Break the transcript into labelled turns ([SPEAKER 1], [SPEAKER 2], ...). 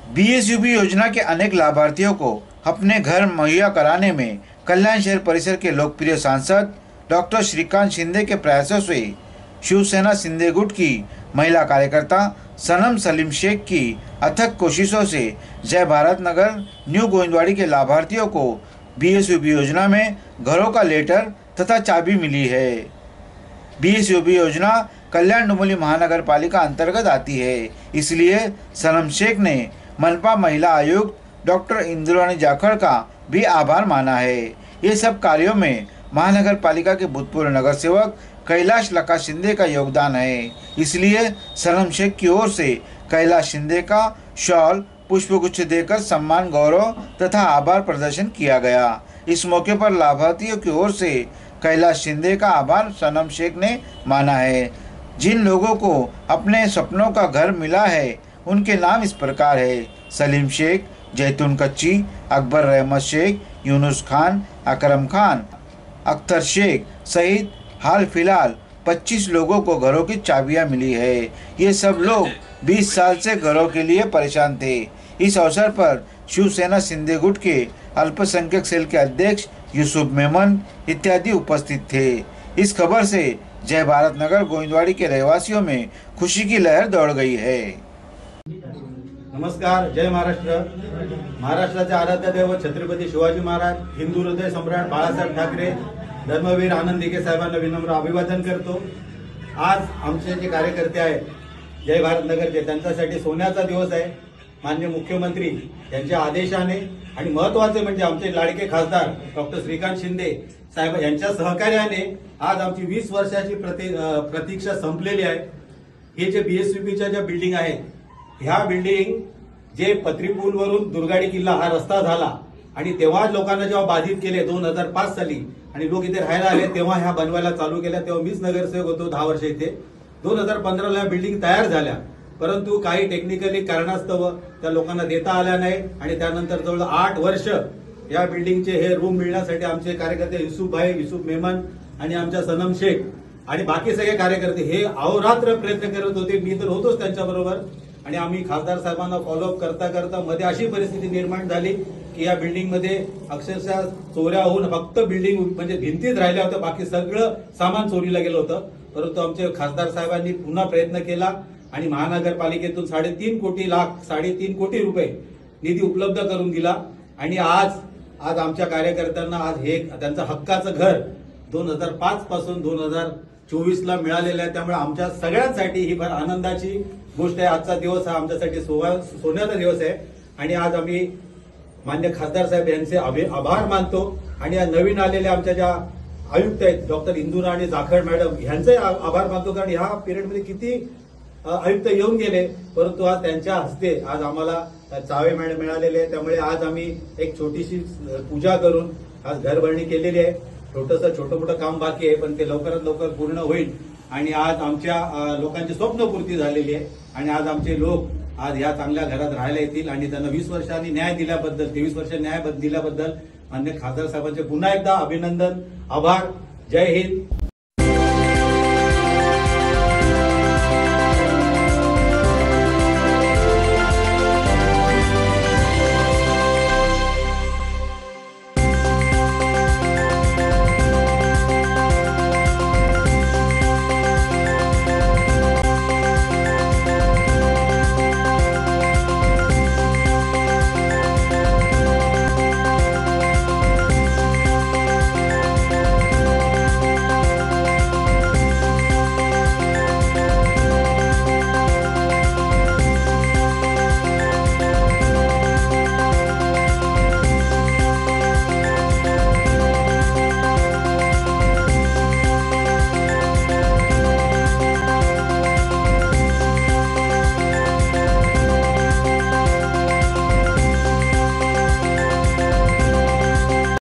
[SPEAKER 1] बीएसयूबी योजना के अनेक लाभार्थियों को अपने घर मुहैया कराने में कल्याण शहर परिसर के लोकप्रिय सांसद डॉक्टर श्रीकांत शिंदे के प्रयासों से शिवसेना शिंदे गुट की महिला कार्यकर्ता सनम सलीम शेख की अथक कोशिशों से जय भारत नगर न्यू गोविंदवाड़ी के लाभार्थियों को बीएसयूबी योजना में घरों का लेटर तथा चाबी मिली है। बीएसयूबी योजना कल्याण डुमोली महानगर पालिका अंतर्गत आती है, इसलिए सनम शेख ने मनपा महिला आयुक्त डॉक्टर इंद्राणी जाखड़ का भी आभार माना है। ये सब कार्यों में महानगर पालिका के भूतपूर्व नगर सेवक कैलाश लका शिंदे का योगदान है, इसलिए सनम शेख की ओर से कैलाश शिंदे का शॉल पुष्पगुच्छ देकर सम्मान गौरव तथा आभार प्रदर्शन किया गया। इस मौके पर लाभार्थियों की ओर से कैलाश शिंदे का आभार सनम शेख ने माना है। जिन लोगों को अपने सपनों का घर मिला है उनके नाम इस प्रकार है: सलीम शेख, जैतून कच्ची, अकबर रहमत शेख, यूनुस खान, अकरम खान, अख्तर शेख सहित हाल फिलहाल 25 लोगों को घरों की चाबियां मिली है। ये सब लोग 20 साल से घरों के लिए परेशान थे। इस अवसर पर शिवसेना शिंदे गुट के अल्पसंख्यक सेल के अध्यक्ष यूसुफ मेमन इत्यादि उपस्थित थे। इस खबर से जय भारत नगर गोविंदवाड़ी के रहवासियों में खुशी की लहर दौड़ गई है।
[SPEAKER 2] नमस्कार, जय महाराष्ट्र। महाराष्ट्राचे आराध्य दैवत छत्रपती शिवाजी महाराज, हिंदू हृदय सम्राट बाळासाहेब ठाकरे, धर्मवीर आनंद दिघे साहेबांना विनम्र अभिवादन करतो। आज आमचे जे कार्यकर्ते आहेत जय भारत नगरचे, त्यांच्यासाठी सोन्याचा दिवस आहे। माननीय मुख्यमंत्री यांच्या आदेशाने आणि महत्त्वाचे म्हणजे आमचे लाडके खासदार डॉक्टर श्रीकांत शिंदे साहेब यांच्या सहकार्याने आज आमची 20 वर्षाची प्रतीक्षा संपलेली आहे। हे जे बीएसयूबीच्या ज्या बिल्डिंग आहेत, ह्या बिल्डिंग जे पत्रीपूल वरून दुर्गाडी किल्ला हा रस्ता झाला आणि तेव्हा लोकांना जेव्हा बाधित केले 2005 साली आणि लोक इथे राहायला आले, तेव्हा ह्या बनवायला चालू केल्या। तेव्हा मीच नगरसेवक होतो 10 वर्ष इथे। 2015 ला बिल्डिंग तयार झाल्या, परंतु काही टेक्निकली कारणास्तव त्या लोकांना देता आल्या नाही आणि त्यानंतर जवळ 8 वर्ष या बिल्डिंगचे हे रूम मिळण्यासाठी आमचे कार्यकर्ते यूसुफ मेमन आणि आमच्या सनम शेख आणि बाकी सगळे कार्यकर्ते हे अहोरात्र प्रयत्न करत होते। मी तर होतोच त्यांच्याबरोबर आणि आम्ही खासदार साहेबांना फॉलोअप करता करता मध्ये अशी परिस्थिती निर्माण झाली की या बिल्डिंग मध्ये अक्षरशः चोऱ्या होऊन फक्त बिल्डिंग म्हणजे भिंतीच राहिल्या होत्या, बाकी सगळं सामान चोरीला गेलं होतं। परंतु आमचे खासदार साहेबांनी पुन्हा प्रयत्न केला आणि महानगरपालिकेतून 3.5 कोटी रुपये निधी उपलब्ध करून दिला आणि आज आमच्या कार्यकर्त्यांना आज हे त्यांचं हक्काचं घर 2005 पासून 2024 ला मिळालेलं आहे। त्यामुळे आमच्या सगळ्यांसाठी ही फार आनंदाची गोष्ट आहे। आजचा दिवस हा आमच्यासाठी सोन्याचा दिवस आहे आणि आज आम्ही मान्य खासदार साहेब यांचे आभार मानतो आणि नवीन आलेल्या आमच्या ज्या आयुक्त आहेत डॉक्टर इंदुराणी जाखड़ मॅडम यांचे आभार मानतो, कारण ह्या पिरियडमध्ये किती आयुक्त येऊन गेले, परंतु आज त्यांच्या हस्ते आज आम्हाला चावे मिळालेले आहे। त्यामुळे आज आम्ही एक छोटीशी पूजा करून आज घरभरणी केलेली आहे। छोटं मोठं काम बाकी आहे, पण ते लवकरात लवकर पूर्ण होईल आणि आज आमच्या लोकांची स्वप्नपूर्ती झालेली आहे आणि आज आमचे लोक आज या चांगल्या घरात राहायला येतील आणि त्यांना 20 वर्षांनी न्याय दिल्याबद्दल 23 वर्ष न्याय दिल्याबद्दल माननीय खासदार साहेबांचे पुन्हा एकदा अभिनंदन, आभार। जय हिंद,